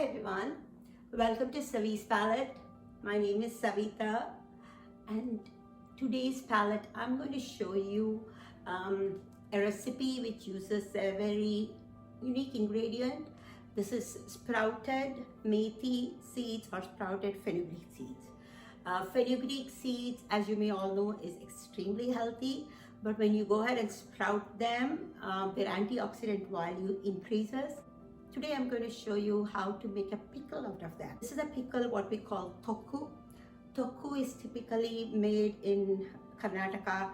Hi everyone, welcome to Savi's Palette. My name is Savita, and today's palette I'm going to show you a recipe which uses a very unique ingredient. This is sprouted methi seeds or sprouted fenugreek seeds. Fenugreek seeds, as you may all know, is extremely healthy, but when you go ahead and sprout them, their antioxidant value increases. Today I'm going to show you how to make a pickle out of that. This is a pickle what we call Thokku. Thokku is typically made in Karnataka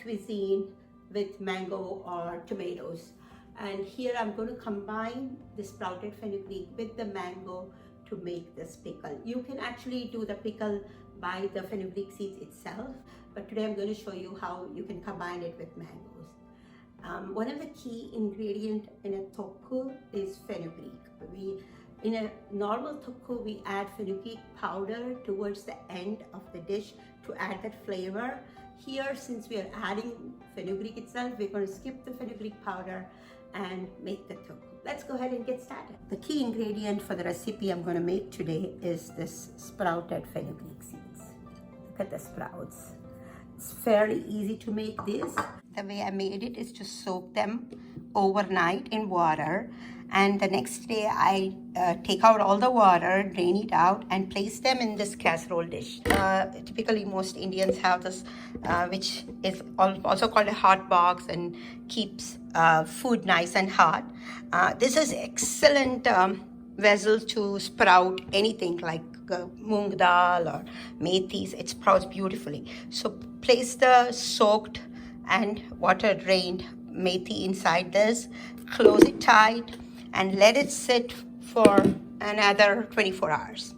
cuisine with mango or tomatoes. And here I'm going to combine the sprouted fenugreek with the mango to make this pickle. You can actually do the pickle by the fenugreek seeds itself, but today I'm going to show you how you can combine it with mangoes. One of the key ingredients in a thokku is fenugreek. In a normal thokku, we add fenugreek powder towards the end of the dish to add that flavor. Here, since we are adding fenugreek itself, we're going to skip the fenugreek powder and make the thokku. Let's go ahead and get started. The key ingredient for the recipe I'm going to make today is this sprouted fenugreek seeds. Look at the sprouts. It's fairly easy to make this. The way I made it is to soak them overnight in water, and the next day I take out all the water, drain it out, and place them in this casserole dish. Typically most Indians have this, which is also called a hot box and keeps food nice and hot. This is excellent vessel to sprout anything like moong dal or methi. It sprouts beautifully. So place the soaked and water drained methi inside this, close it tight, and let it sit for another 24 hours.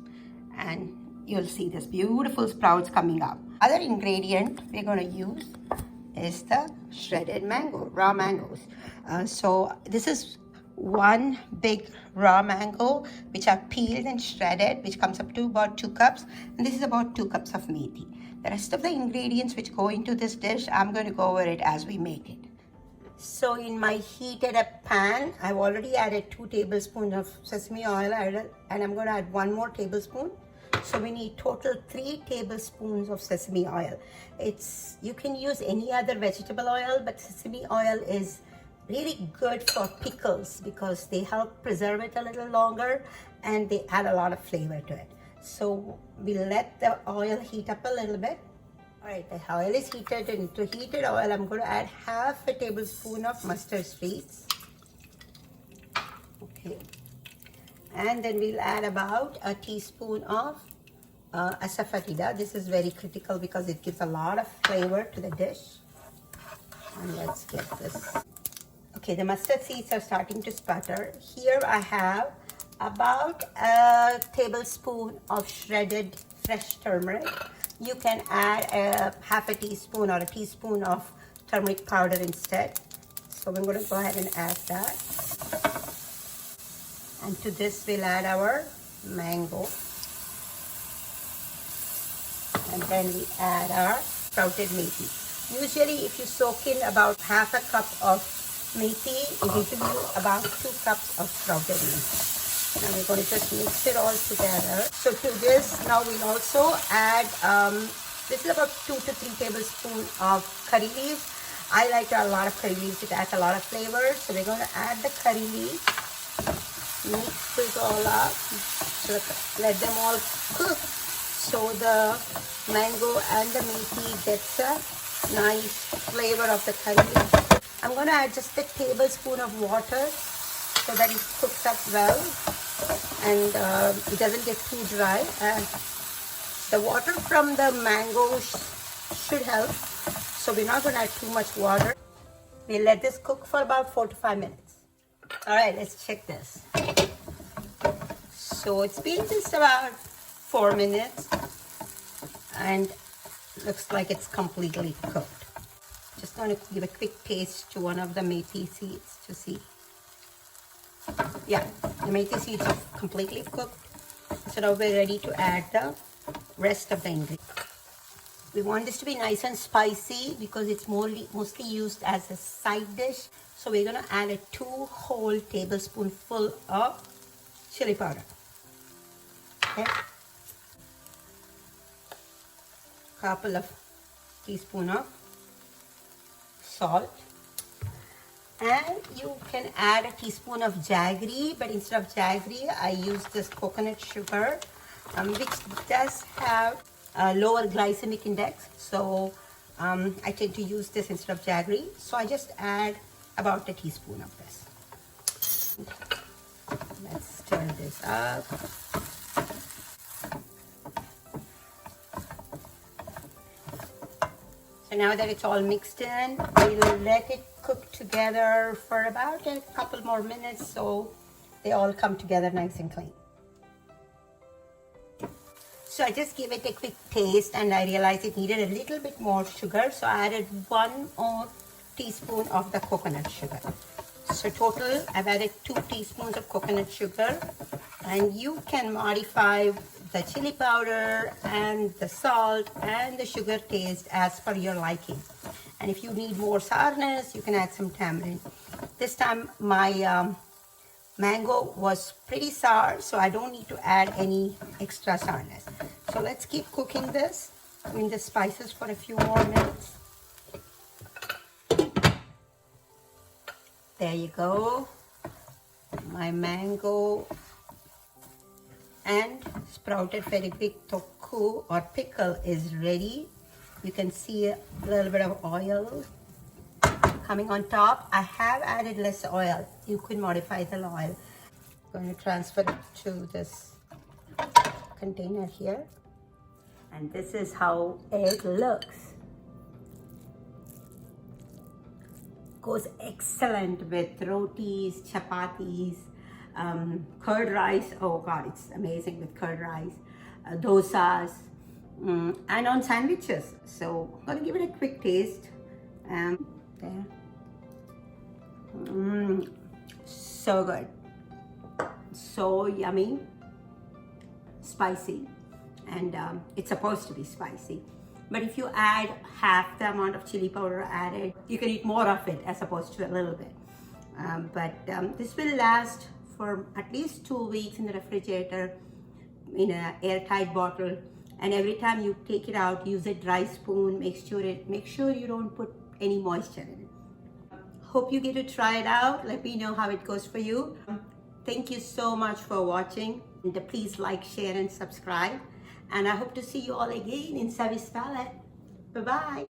And you'll see this beautiful sprouts coming up. Other ingredient we're going to use is the shredded mango, raw mangoes. So this is one big raw mango which are peeled and shredded, which comes up to about 2 cups, and this is about 2 cups of methi. The rest of the ingredients which go into this dish, I'm going to go over it as we make it. So in my heated up pan, I've already added 2 tablespoons of sesame oil, and I'm going to add 1 more tablespoon. So we need total 3 tablespoons of sesame oil. You can use any other vegetable oil, but sesame oil is really good for pickles because they help preserve it a little longer and they add a lot of flavor to it. So we let the oil heat up a little bit. All right, the oil is heated, and to heated oil, I'm going to add half a tablespoon of mustard seeds. Okay. And then we'll add about a teaspoon of Asafoetida. This is very critical because it gives a lot of flavor to the dish. And let's get this. Okay, the mustard seeds are starting to sputter. Here I have about a tablespoon of shredded fresh turmeric. You can add a half a teaspoon or a teaspoon of turmeric powder instead. So we're going to go ahead and add that. And to this we'll add our mango. And then we add our sprouted methi. Usually if you soak in about half a cup of methi, it will give you about 2 cups of sprouted methi. Now we're going to just mix it all together. So to this, now we'll also add, this is about 2 to 3 tablespoons of curry leaves. I like to add a lot of curry leaves. It adds a lot of flavor. So we're going to add the curry leaves. Mix this all up. So let them all cook. So the mango and the methi gets a nice flavor of the curry leaves. I'm going to add just a tablespoon of water so that it cooks up well and it doesn't get too dry. The water from the mango should help, so we're not going to add too much water. We'll let this cook for about 4 to 5 minutes. All right, let's check this. So it's been just about 4 minutes and looks like it's completely cooked. Just going to give a quick taste to one of the methi seeds to see. Yeah, the methi seeds are completely cooked. So now we're ready to add the rest of the ingredients. We want this to be nice and spicy because it's mostly used as a side dish. So we're going to add a 2 whole tablespoonful of chili powder. Okay. Couple of teaspoon of salt. And you can add a teaspoon of jaggery, but instead of jaggery, I use this coconut sugar, which does have a lower glycemic index. So I tend to use this instead of jaggery. So I just add about a teaspoon of this. Let's stir this up. So now that it's all mixed in, we'll let it cook together for about a couple more minutes so they all come together nice and clean. So I just gave it a quick taste and I realized it needed a little bit more sugar. So I added 1 more teaspoon of the coconut sugar. So total, I've added 2 teaspoons of coconut sugar, and you can modify the chili powder and the salt and the sugar taste as per your liking. And if you need more sourness, you can add some tamarind. This time my mango was pretty sour, so I don't need to add any extra sourness. So let's keep cooking this in the spices for a few more minutes. There you go. My mango and sprouted fenugreek Thokku or pickle is ready. You can see a little bit of oil coming on top. I have added less oil. You could modify the oil. I'm going to transfer it to this container here. And this is how it looks. Goes excellent with rotis, chapatis, curd rice. Oh God, it's amazing with curd rice, dosas, and on sandwiches. So I'm gonna give it a quick taste. There. So good, so yummy, spicy, and it's supposed to be spicy. But if you add half the amount of chili powder added, you can eat more of it as opposed to a little bit. This will last for at least 2 weeks in the refrigerator in an airtight bottle. And every time you take it out, use a dry spoon. Make sure you don't put any moisture in it. Hope you get to try it out. Let me know how it goes for you. Thank you so much for watching. And please like, share, and subscribe. And I hope to see you all again in Savi's Palette. Bye-bye.